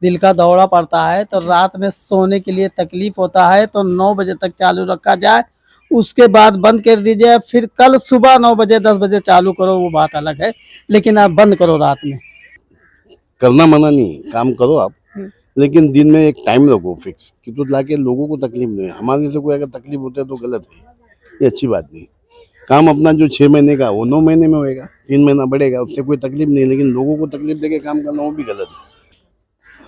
दिल का दौरा पड़ता है, तो रात में सोने के लिए तकलीफ होता है, तो 9 बजे तक चालू रखा जाए, उसके बाद बंद कर दीजिए। फिर कल सुबह 9 बजे 10 बजे चालू करो, वो बात अलग है, लेकिन आप बंद करो रात में। करना मना नहीं, काम करो आप, लेकिन दिन में एक टाइम रखो फिक्स कि तो लाके लोगों को तकलीफ नहीं। हमारे से कोई अगर तकलीफ होता है तो गलत है, ये अच्छी बात नहीं। काम अपना जो 6 महीने का वो 9 महीने में होएगा, 3 महीना बढ़ेगा, उससे कोई तकलीफ नहीं, लेकिन लोगों को तकलीफ देके काम करना वो भी गलत है।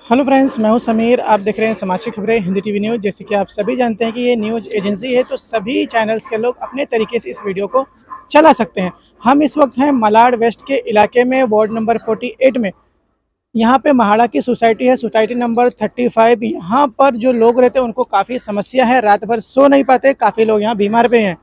हेलो फ्रेंड्स, मैं हूं समीर। आप देख रहे हैं समाचार खबरें हिंदी टीवी न्यूज़। जैसे कि आप सभी जानते हैं कि ये न्यूज़ एजेंसी है, तो सभी चैनल्स के लोग अपने तरीके से इस वीडियो को चला सकते हैं। हम इस वक्त हैं मलाड वेस्ट के इलाके में, वार्ड नंबर 48 में। यहाँ पे महाड़ा की सोसाइटी है, सोसाइटी नंबर 35। यहाँ पर जो लोग रहते हैं उनको काफ़ी समस्या है, रात भर सो नहीं पाते। काफ़ी लोग यहाँ बीमार भी हैं।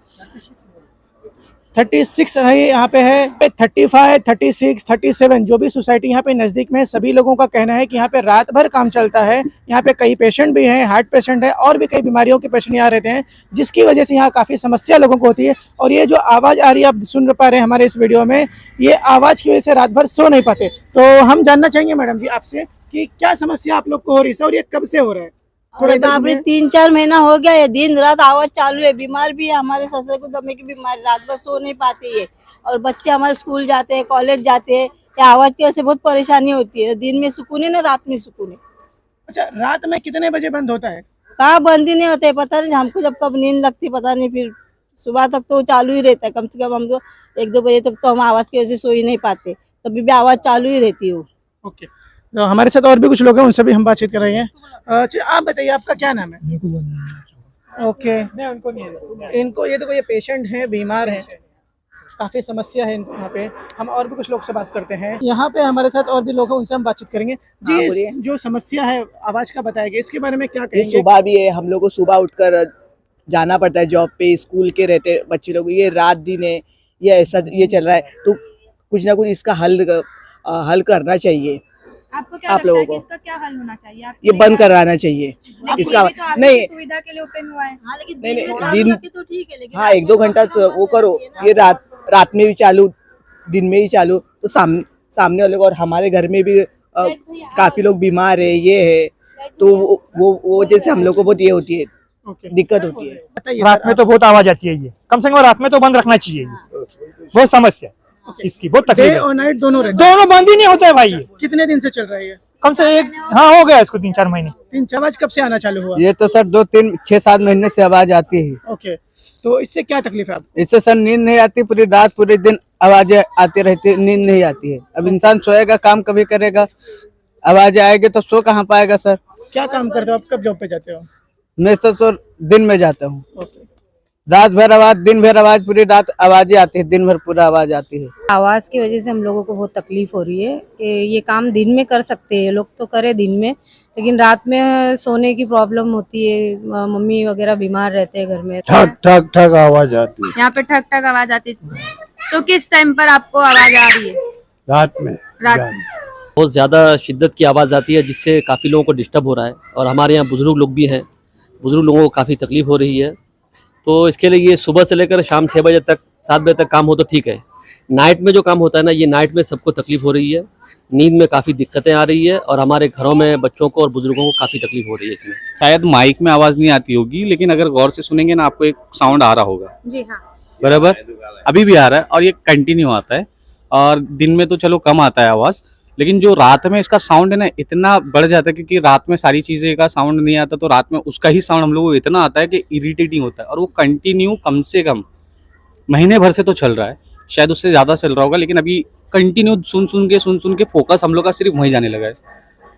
36 है यहाँ पे है, 35, 36, 37 जो भी सोसाइटी यहाँ पे नज़दीक में है, सभी लोगों का कहना है कि यहाँ पे रात भर काम चलता है। यहाँ पे कई पेशेंट भी हैं, हार्ट पेशेंट है और भी कई बीमारियों के पेशेंट यहाँ रहते हैं, जिसकी वजह से यहाँ काफ़ी समस्या लोगों को होती है। और ये जो आवाज़ आ रही है, आप सुन पा रहे हैं हमारे इस वीडियो में, ये आवाज़ की वजह से रात भर सो नहीं पाते। तो हम जानना चाहेंगे मैडम जी आपसे कि क्या समस्या आप लोग को हो रही है और ये कब से हो रहा है? अरे बाप रे, 3-4 महीना हो गया ये दिन रात आवाज चालू है। बीमार भी है, हमारे ससुर को दमे की बीमारी, रात भर सो नहीं पाती है। और बच्चे हमारे स्कूल जाते हैं, कॉलेज जाते हैं, ये आवाज की वजह से बहुत परेशानी होती है। दिन में सुकून है ना, रात में सुकून है। अच्छा, रात में कितने बजे बंद होता है? कहाँ बंद ही नहीं होते, पता नहीं हमको जब कब नींद लगती पता नहीं, फिर सुबह तक तो चालू ही रहता है। कम से कम हम तो 1-2 बजे तक तो हम आवाज की वजह से सो ही नहीं पाते, तभी भी आवाज चालू ही रहती है। ओके, तो हमारे साथ और भी कुछ लोग हैं, उनसे भी हम बातचीत कर रहे हैं। अच्छा, आप बताइए आपका क्या नाम है? ओके, मैं उनको नहीं, इनको ये देखो, ये पेशेंट हैं, बीमार हैं, काफ़ी समस्या है इनको यहाँ पे। हम और भी कुछ लोग से बात करते हैं। यहाँ पे हमारे साथ और भी लोग हैं, उनसे हम बातचीत करेंगे जी। जो समस्या है आवाज़ का बताएंगे, इसके बारे में क्या ये कहेंगे? सुबह भी है, हम लोग को सुबह उठकर जाना पड़ता है जॉब पे, स्कूल के रहते बच्चे लोग, ये रात दिन है, ये ऐसा ये चल रहा है। तो कुछ ना कुछ इसका हल करना चाहिए। आपको क्या आप लगता लोगों है कि को इसका क्या हल होना चाहिए? ये बंद कराना चाहिए इसका। तो आपकी नहीं सुविधा के लिए ओपन हुआ है। हाँ, लेकिन नहीं, दिन में नहीं, चालू दिन- रखे तो ठीक है, लेकिन हाँ, रात में 1-2 तो घंटा अपना तो बंद वो रहना करो, चाहिए ना। ये रात में भी चालू, दिन में भी चालू, तो सामने वाले को। और हमारे घर में भी काफी लोग बीमार है, ये है, तो वो जैसे हम लोग को बहुत ये होती है, ओके, दिक्कत होती है। बताइए रात सर, में तो बहुत आवाज आती है, ये कम से कम रात में तो बंद रखना चाहिए। ये बहुत समस्या इसकी, बहुत डे तकलीफ है। और नाइट दोनों रहते हैं। दोनों बंद ही नहीं होता है भाई। ये कितने दिन से चल रहा है ये? कम से एक हाँ हो गया इसको 3-4 महीने। 3-4 आवाज कब से आना चालू हुआ? ये तो सर 2-3-6-7 महीने से आवाज आती है। ओके, तो इससे क्या तकलीफ है आपको? इससे सर नींद नहीं आती, पूरी रात पूरे दिन आवाजें आती रहती है, नींद नहीं आती है। अब इंसान सोएगा, काम कभी करेगा, आवाजें आएगी तो सो कहाँ पाएगा सर। क्या काम करते हो आप? कब जॉब पे जाते हो? मैं तो दिन में जाता हूँ, ओके, रात भर आवाज, दिन भर आवाज, पूरी रात आवाजें आती है, दिन भर पूरा आवाज आती है। आवाज़ की वजह से हम लोगों को बहुत तकलीफ हो रही है कि ये काम दिन में कर सकते हैं लोग, तो करे दिन में, लेकिन रात में सोने की प्रॉब्लम होती है। मम्मी वगैरह बीमार रहते हैं घर में, ठक ठक ठक आवाज आती है यहाँ पे ठक ठक आवाज आती है। तो किस टाइम पर आपको आवाज आ रही है? रात में। रात में। बहुत ज़्यादा शिद्दत की आवाज़ आती है, जिससे काफ़ी लोगों को डिस्टर्ब हो रहा है। और हमारे यहाँ बुज़ुर्ग लोग भी हैं, बुज़ुर्ग लोगों को काफ़ी तकलीफ हो रही है। तो इसके लिए ये सुबह से लेकर शाम 6 बजे तक, 7 बजे तक काम हो तो ठीक है। नाइट में जो काम होता है ना, ये नाइट में सबको तकलीफ हो रही है, नींद में काफ़ी दिक्कतें आ रही है, और हमारे घरों में बच्चों को और बुजुर्गों को काफ़ी तकलीफ हो रही है इसमें। शायद माइक में आवाज़ नहीं आती होगी, लेकिन अगर गौर से सुनेंगे ना, आपको एक साउंड आ रहा होगा। जी हाँ, बराबर, अभी भी आ रहा है और ये कंटिन्यू आता है। और दिन में तो चलो कम आता है आवाज़, लेकिन जो रात में इसका साउंड है ना, इतना बढ़ जाता है, क्योंकि रात में सारी चीज़ें का साउंड नहीं आता, तो रात में उसका ही साउंड हम लोगों को इतना आता है कि इरिटेटिंग होता है। और वो कंटिन्यू कम से कम महीने भर से तो चल रहा है, शायद उससे ज़्यादा चल रहा होगा, लेकिन अभी कंटिन्यू सुन के फोकस हम लोग का सिर्फ वहीं जाने लगा है।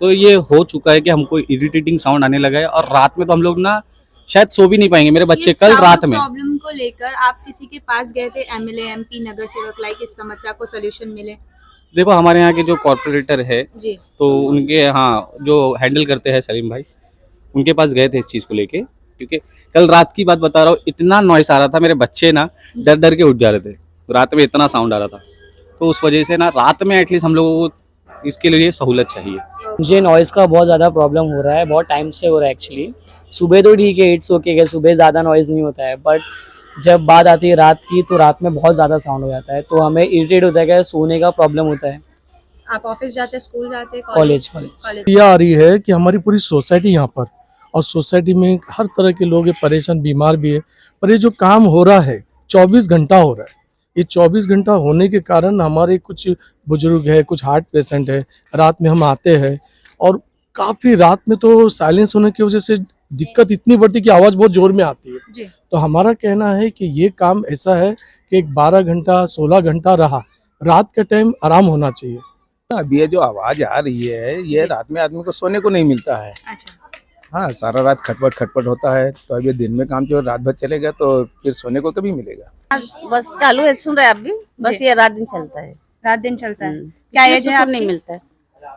तो ये हो चुका है कि हमको इरिटेटिंग साउंड आने लगा है, और रात में तो हम लोग ना शायद सो भी नहीं पाएंगे। मेरे बच्चे कल रात में प्रॉब्लम को लेकर आप किसी के पास गए थे? एमएलए, एमपी, नगर सेवक, लाइक इस समस्या को सोल्यूशन मिले? देखो, हमारे यहाँ के जो कॉर्पोरेटर है, जी, तो उनके हाँ जो हैंडल करते हैं सलीम भाई, उनके पास गए थे इस चीज़ को लेके। क्योंकि कल रात की बात बता रहा हूँ, इतना नॉइस आ रहा था, मेरे बच्चे ना डर डर के उठ जा रहे थे, रात में इतना साउंड आ रहा था। तो उस वजह से ना रात में एटलीस्ट हम लोगों को इसके लिए सहूलत चाहिए। मुझे नॉइज़ का बहुत ज़्यादा प्रॉब्लम हो रहा है, बहुत टाइम से हो रहा है एक्चुअली। सुबह तो ठीक है, इट्स ओके, सुबह ज़्यादा नॉइज़ नहीं होता है, बट जब बात आती है रात की, तो रात में बहुत ज़्यादा साउंड हो जाता है, तो हमें इरिटेट होता है कि सोने का प्रॉब्लम होता है। आप ऑफिस जाते, स्कूल जाते, कॉलेज ये आ रही है कि हमारी पूरी सोसाइटी यहाँ पर, और सोसाइटी में हर तरह के लोग हैं, परेशान, बीमार भी है। पर ये जो काम हो रहा है 24 घंटा हो रहा है। ये 24 घंटा होने के कारण हमारे कुछ बुजुर्ग है, कुछ हार्ट पेशेंट है, रात में हम आते हैं और काफ़ी रात में तो साइलेंस होने की वजह से दिक्कत इतनी बढ़ती कि आवाज़ बहुत जोर में आती है। जी। तो हमारा कहना है कि ये काम ऐसा है कि एक 12 घंटा 16 घंटा रहा, रात के टाइम आराम होना चाहिए। अब ये जो आवाज आ रही है ये रात में आदमी को सोने को नहीं मिलता है। अच्छा, हाँ, सारा रात खटपट खटपट होता है। तो अब ये दिन में काम जो रात भर चलेगा तो फिर सोने को कभी मिलेगा। बस चालू है, सुन रहे हैं आप भी, बस ये रात दिन चलता है। रात दिन चलता है। क्या एज है आपकी? नहीं मिलता है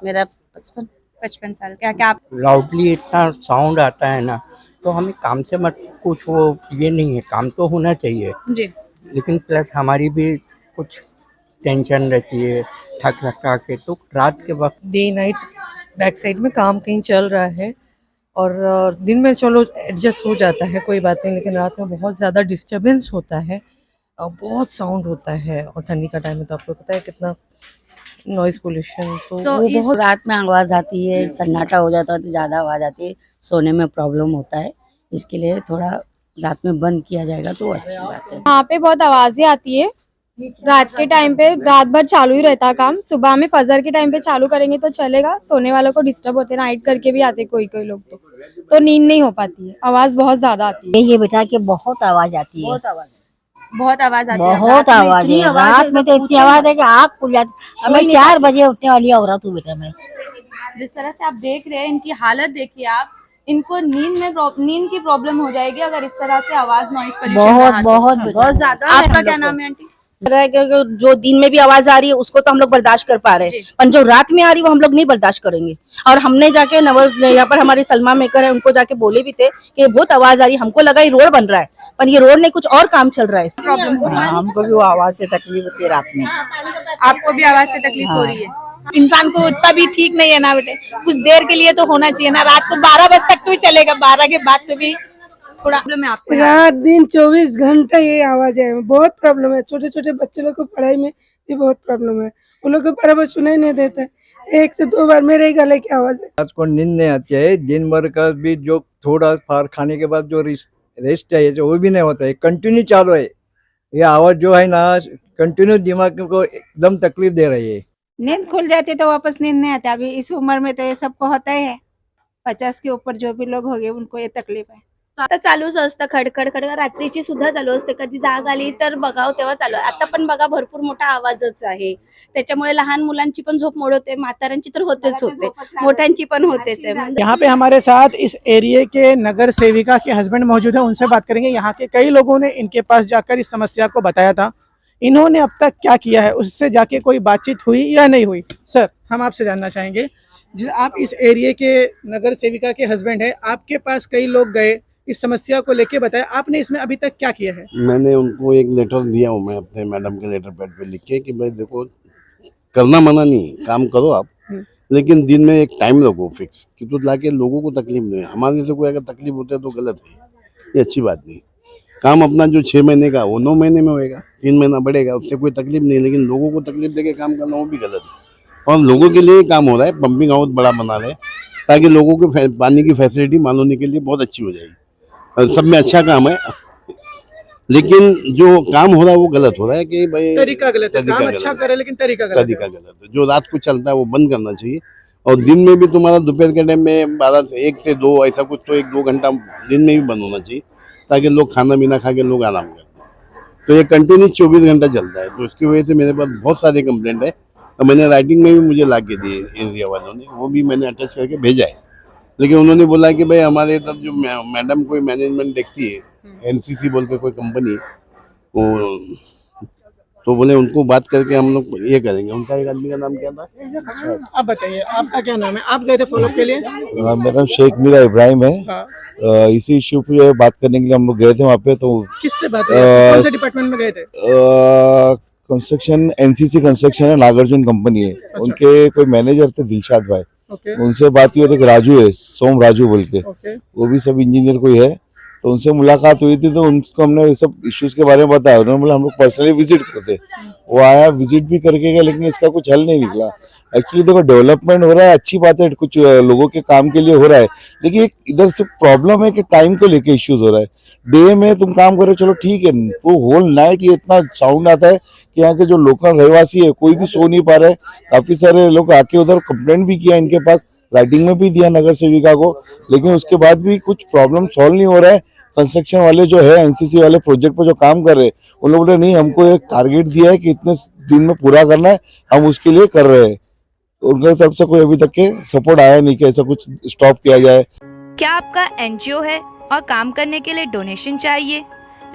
मेरा 55 साल। क्या क्या आप लाउडली इतना साउंड आता है ना, तो हमें काम से मत कुछ वो ये नहीं है, काम तो होना चाहिए जी। लेकिन प्लस हमारी भी कुछ टेंशन रहती है, थक के, तो रात के वक्त डे नाइट बैक साइड में काम कहीं चल रहा है और दिन में चलो एडजस्ट हो जाता है, कोई बात नहीं, लेकिन रात में बहुत ज़्यादा डिस्टरबेंस होता है और बहुत साउंड होता है। और ठंडी का टाइम है तो आपको पता है कितना नॉइज पोल्यूशन, तो वो बहुत रात में आवाज आती है, सन्नाटा हो जाता है तो ज्यादा आवाज आती है, सोने में प्रॉब्लम होता है। इसके लिए थोड़ा रात में बंद किया जाएगा तो अच्छी बात है। यहाँ पे बहुत आवाजें आती है रात के टाइम पे, रात भर चालू ही रहता काम। सुबह में फजर के टाइम पे चालू करेंगे तो चलेगा, सोने वालों को डिस्टर्ब होते हैं, नाइट करके भी आते कोई कोई लोग, तो नींद नहीं हो पाती है, आवाज बहुत ज्यादा आती है। ये बेटा कि बहुत आवाज आती है, बहुत आवाज आती है। बहुत आवाज है। रात में तो इतनी आवाज है कि आँख खुल जाती है। मैं 4 बजे उठने वाली औरत हूँ बेटा। मैं जिस तरह से आप देख रहे हैं, इनकी हालत देखिए आप, इनको नींद की प्रॉब्लम हो जाएगी अगर इस तरह से आवाज नॉइस पोल्यूशन बहुत ज्यादा। आपका क्या नाम है आंटी? जो दिन में भी आवाज आ रही है उसको तो हम लोग बर्दाश्त कर पा रहे हैं, पर जो रात में आ रही है वो हम लोग नहीं बर्दाश्त करेंगे। और हमने जाके यहाँ पर हमारे सलमा मेकर है, उनको जाके बोले भी थे कि बहुत आवाज आ रही है, हमको लगा ये रोड बन रहा है, पर ये रोड नहीं, कुछ और काम चल रहा है। प्रॉब्लम हो रहा है? हमको भी वो आवाज से तकलीफ होती है रात में। आपको भी आवाज से तकलीफ हो रही है? इंसान को उतना भी ठीक नहीं है ना बेटे, कुछ देर के लिए तो होना चाहिए ना। रात को 12 बजे तक तो ही चलेगा, 12 के बाद तो भी थोड़ा प्रॉब्लम है आपको। रात दिन 24 घंटा ये आवाज है, बहुत प्रॉब्लम है। छोटे छोटे बच्चे लोग को पढ़ाई में भी बहुत प्रॉब्लम है, उन लोग को बराबर सुनाई नहीं देता है। 1 से 2 बार मेरे ही गले की आवाज है। रात को नींद नहीं आती है, दिन भर का भी जो थोड़ा फार खाने के बाद जो रेस्ट है वो भी नहीं होता है, कंटिन्यू चालू है। ये आवाज जो है ना कंटिन्यू दिमाग को एकदम तकलीफ दे रही है। नींद खुल जाती तो वापस नींद नहीं आती। अभी इस उम्र में तो ये सबको होता ही है, 50 के ऊपर जो भी लोग हो गए उनको ये तकलीफ है। आता चालूच असतं, खडखड खडखड रात्रीची सुद्धा चालू असते, कधी जाग आली तर बघाव तेव्हा चालू आहे। आता पण बघा भरपूर मोठा आवाजच आहे, त्याच्यामुळे लहान मुलांची पण झोप मोड होते, म्हाताऱ्यांची तर होतेच होते, मोठ्यांची पण होतेच आहे। यहाँ पे हमारे साथ इस एरिया के नगर सेविका के हस्बैंड मौजूद है, उनसे बात करेंगे। यहाँ के कई लोगों ने इनके पास जाकर इस समस्या को बताया था, इन्होंने अब तक क्या किया है, उससे जाके कोई बातचीत हुई या नहीं हुई। सर, हम आपसे जानना चाहेंगे, जिस आप इस एरिया के नगर सेविका के हस्बैंड है, आपके पास कई लोग गए, इस समस्या को लेके बताया, आपने इसमें अभी तक क्या किया है? मैंने उनको एक लेटर दिया हूँ, मैं अपने मैडम के लेटर पैड पे लिख के कि भाई देखो, करना मना नहीं, काम करो आप, लेकिन दिन में एक टाइम रखो फिक्स, कि तो लाके लोगों को तकलीफ नहीं। हमारे से कोई अगर तकलीफ होती है तो गलत है, ये अच्छी बात नहीं। काम अपना जो 6 महीने का वो 9 महीने में होएगा, 3 महीना बढ़ेगा, उससे कोई तकलीफ नहीं, लेकिन लोगों को तकलीफ देके काम करना वो भी गलत है। और लोगों के लिए काम हो रहा है, पंपिंग हाउस बड़ा बना रहे हैं ताकि लोगों को पानी की फैसिलिटी मानोनी के लिए बहुत अच्छी हो जाएगी। सब में अच्छा काम है, लेकिन जो काम हो रहा है वो गलत हो रहा है कि भाई तरीका गलत है। काम अच्छा करे लेकिन तरीका गलत है। जो रात को चलता है वो बंद करना चाहिए, और दिन में भी तुम्हारा दोपहर के टाइम में 12 से 1 से 2 ऐसा कुछ, तो 1-2 घंटा दिन में भी बंद होना चाहिए ताकि लोग खाना पीना खा के लोग आराम करें। तो ये कंटिन्यू 24 घंटा चलता है, तो इसकी वजह से मेरे पास बहुत सारे कंप्लेंट है, और मैंने राइटिंग में भी मुझे ला के दिए एरिया वालों ने, वो भी मैंने अटैच करके भेजा है। लेकिन उन्होंने बोला कि भाई हमारे इधर जो मैडम कोई मैनेजमेंट देखती है, एनसीसी बोल के कोई कंपनी, वो तो बोले उनको बात करके हम लोग ये करेंगे। उनका एक आदमी का नाम क्या था? आप बताइए, आपका क्या नाम है? आप गए थे फॉलोअप के लिए? मेरा नाम शेख मीरा इब्राहिम है। हाँ। इसी इश्यू पे बात करने के लिए हम लोग गए थे वहाँ पे। तो किससे बात हुई? कौन से डिपार्टमेंट में गए थे? कंस्ट्रक्शन, एनसीसी कंस्ट्रक्शन है, नागार्जुन कंपनी है। अच्छा। उनके कोई मैनेजर थे दिलशाद भाई, ओके। उनसे बात हुई। एक राजू है, सोम राजू बोल के, ओके। वो भी सब इंजीनियर कोई है। तो उनसे मुलाकात हुई थी, तो उनको हमने ये सब इश्यूज के बारे में बताया। उन्होंने बोला हम लोग पर्सनली विजिट करते। वो आया, विजिट भी करके गया, लेकिन इसका कुछ हल नहीं निकला। एक्चुअली देखो, डेवलपमेंट हो रहा है, अच्छी बात है, कुछ लोगों के काम के लिए हो रहा है, लेकिन एक इधर से प्रॉब्लम है कि टाइम को लेके इश्यूज हो रहा है। डे में तुम काम करो, चलो ठीक है, वो होल नाइट ये इतना साउंड आता है कि यहाँ के जो लोकल रहवासी है कोई भी सो नहीं पा रहा है। काफी सारे लोग आके उधर कंप्लेंट भी किया, इनके पास राइटिंग में भी दिया नगर सेविका को, लेकिन उसके बाद भी कुछ प्रॉब्लम सॉल्व नहीं हो रहा है। कंस्ट्रक्शन वाले जो है, एनसीसी वाले प्रोजेक्ट पर जो काम कर रहे हैं, उन लोगों ने नहीं, हमको एक टारगेट दिया है कि इतने दिन में पूरा करना है, हम उसके लिए कर रहे हैं। उनकी तरफ से कोई अभी तक के सपोर्ट आया नहीं कि ऐसा कुछ स्टॉप किया जाए। क्या आपका एनजीओ है और काम करने के लिए डोनेशन चाहिए,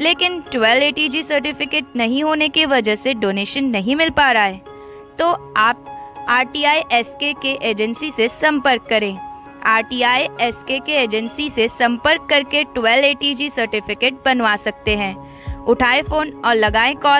लेकिन 12 ATG सर्टिफिकेट नहीं होने की वजह से डोनेशन नहीं मिल पा रहा है, तो आप RTI SKK एजेंसी से संपर्क करें। RTI SKK एजेंसी से संपर्क करके 12 ATG सर्टिफिकेट बनवा सकते हैं। उठाएं फ़ोन और लगाएं कॉल